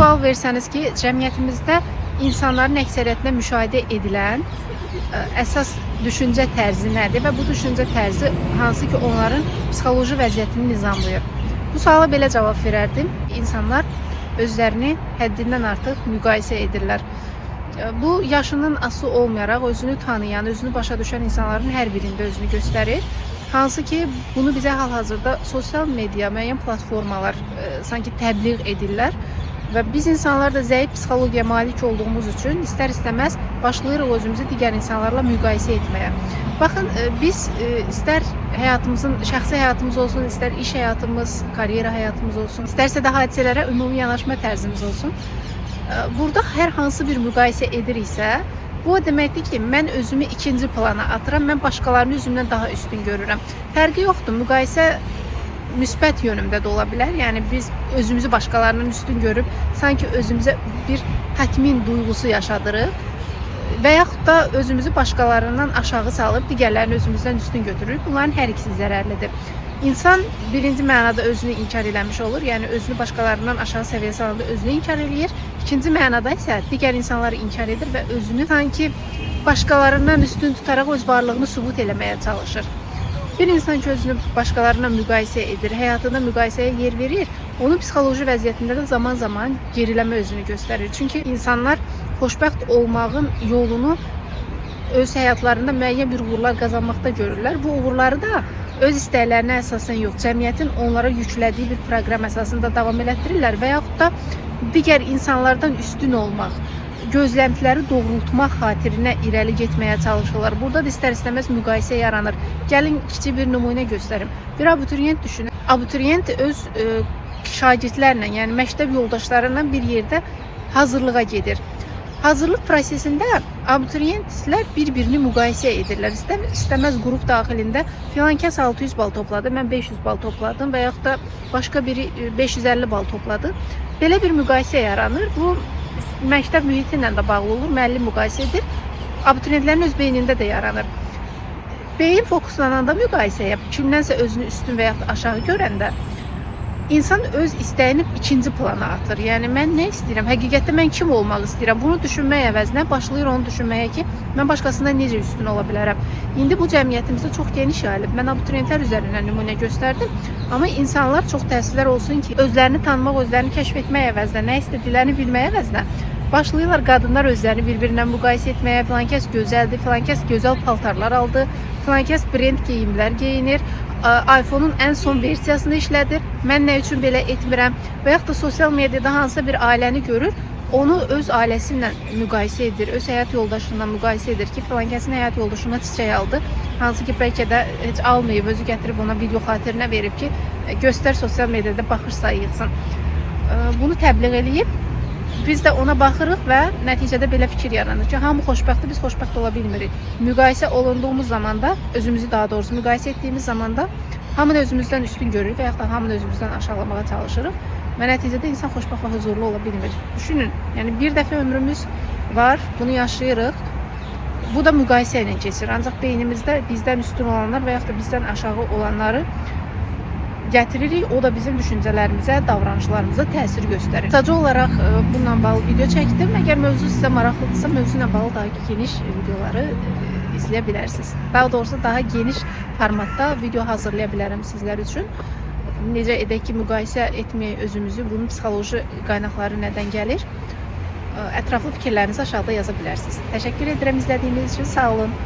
sual versəniz ki, cəmiyyətimizdə insanların əksəriyyətinə müşahidə edilən əsas düşüncə tərzi nədir və bu düşüncə tərzi hansı ki onların psixoloji vəziyyətini nizamlayır? Bu suala belə cavab verərdim. İnsanlar özlərini həddindən artıq müqayisə edirlər. Bu yaşının asılı olmayaraq özünü tanıyan, özünü başa düşən insanların hər birində özünü göstərir. Hansı ki bunu bizə hal-hazırda sosial media, müəyyən platformalar sanki təbliğ edirlər. Və biz insanlar da zəif psixologiyaya malik olduğumuz üçün istər-istəməz başlayırıq özümüzü digər insanlarla müqayisə etməyə. Baxın, biz istər həyatımızın, şəxsi həyatımız olsun, istər iş həyatımız, karyera həyatımız olsun, istərsə də hadisələrə ümumi yanaşma tərzimiz olsun. Burada hər hansı bir müqayisə ediriksə, bu o deməkdir ki, mən özümü ikinci plana atıram, mən başqalarını özümdən daha üstün görürəm. Fərqi yoxdur, müqayisə müsbət yönümdə də ola bilər. Yəni biz özümüzü başqalarının üstün görüb sanki özümüzə bir tətmin duyğusu yaşadırıq və yaxud da özümüzü başqalarından aşağı salıb digərlərini özümüzdən üstün götürürük. Bunların hər ikisi zərərlidir. İnsan birinci mənada özünü inkar eləmiş olur. Yəni özünü başqalarından aşağı səviyyə salanda özünü inkar eləyir. İkinci mənada isə digər insanları inkar edir və özünü sanki başqalarından üstün tutaraq öz varlığını sübut eləməyə çalışır. Bir insan ki özünü başqalarına müqayisə edir, həyatında müqayisəyə yer verir, onun psixoloji vəziyyətində də zaman-zaman geriləmə özünü göstərir. Çünki insanlar xoşbəxt olmağın yolunu öz həyatlarında müəyyən bir uğurlar qazanmaqda görürlər. Bu uğurları da öz istəklərinə əsasən yox, cəmiyyətin onlara yüklədiyi bir proqram əsasında davam elətdirirlər və yaxud da digər insanlardan üstün olmaq, gözləntiləri doğrultmaq xatirinə irəli getməyə çalışırlar. Burada da istər-istəməz müqayisə yaranır. Gəlin kiçik bir nümunə göstərim. Bir abituriyent düşünün. Abituriyent öz şagirdlərlə, yəni məktəb yoldaşlarıyla bir yerdə hazırlığa gedir. Hazırlıq prosesində abituriyentlər bir-birini müqayisə edirlər. İstəməz qrup daxilində filan kəs 600 bal topladı, mən 500 bal topladım və yaxud da başqa biri 550 bal topladı. Belə bir müqayisə yaranır. Bu məktəb mühiti ilə də bağlı olur, müəllim müqayisə edir. Abituriyentlərin öz beynində də yaranır. Beyin fokuslananda müqayisəyə, kimdənsə özünü üstün və yaxud aşağı görəndə insan öz istəyini ikinci plana atır. Yəni mən nə istəyirəm? Həqiqətdə mən kim olmaq istəyirəm? Bunu düşünmək əvəzinə başlayır onu düşünməyə ki, mən başqasından necə üstün ola bilərəm? İndi bu cəmiyyətimizdə çox geniş yayılıb. Mən abituriyentlər üzərindən nümunə göstərdim. Amma insanlar çox təəssüflər olsun ki, özlərini tanımaq, özlərini kəşf etmək əvəzinə, nə istədiklərini bilmək əvəzinə başlayırlar qadınlar özlərini bir-birindən müqayisə etməyə. Filan kəs gözəldir, filan kəs gözəl paltarlar aldı, filan kəs brend geyimlər geyinir, iPhone-un ən son versiyasını işlədir. Mən nə üçün belə etmirəm? Və yaxud da sosial mediada hansısa bir ailəni görür, onu öz ailəsi ilə müqayisə edir, öz həyat yoldaşıyla müqayisə edir ki, filan kəsin həyat yoldaşına çiçək aldı, hansı ki bəlkə də heç almayıb, özü gətirib ona video xatirinə verib ki, göstər sosial mediada baxırsa yığsın. Bunu təbliğ eləyib. Biz də ona baxırıq və nəticədə belə fikir yaranır ki, hamı xoşbəxtdir, biz xoşbəxt ola bilmirik. Müqayisə olunduğumuz zamanda, özümüzü daha doğrusu müqayisə etdiyimiz zamanda hamını özümüzdən üstün görürük və yaxud da hamını özümüzdən aşağılamağa çalışırıq və nəticədə insan xoşbəxt və huzurlu ola bilmir. Düşünün, yəni bir dəfə ömrümüz var, bunu yaşayırıq. Bu da müqayisə ilə keçir. Ancaq beynimizdə bizdən üstün olanlar və yaxud da bizdən aşağı olanları gətiririk, o da bizim düşüncələrimizə, davranışlarımıza təsir göstərir. Sadəcə olaraq bununla bağlı video çəkdim. Əgər mövzu sizə maraqlıdırsa, mövzu ilə bağlı daha geniş videoları izləyə bilərsiniz. Daha doğrusu daha geniş formatda video hazırlaya bilərəm sizlər üçün. Necə edək ki, müqayisə etməyək özümüzü, bunun psixoloji qaynaqları nədən gəlir? Ətraflı fikirlərinizi aşağıda yaza bilərsiniz. Təşəkkür edirəm izlədiyiniz üçün, sağ olun.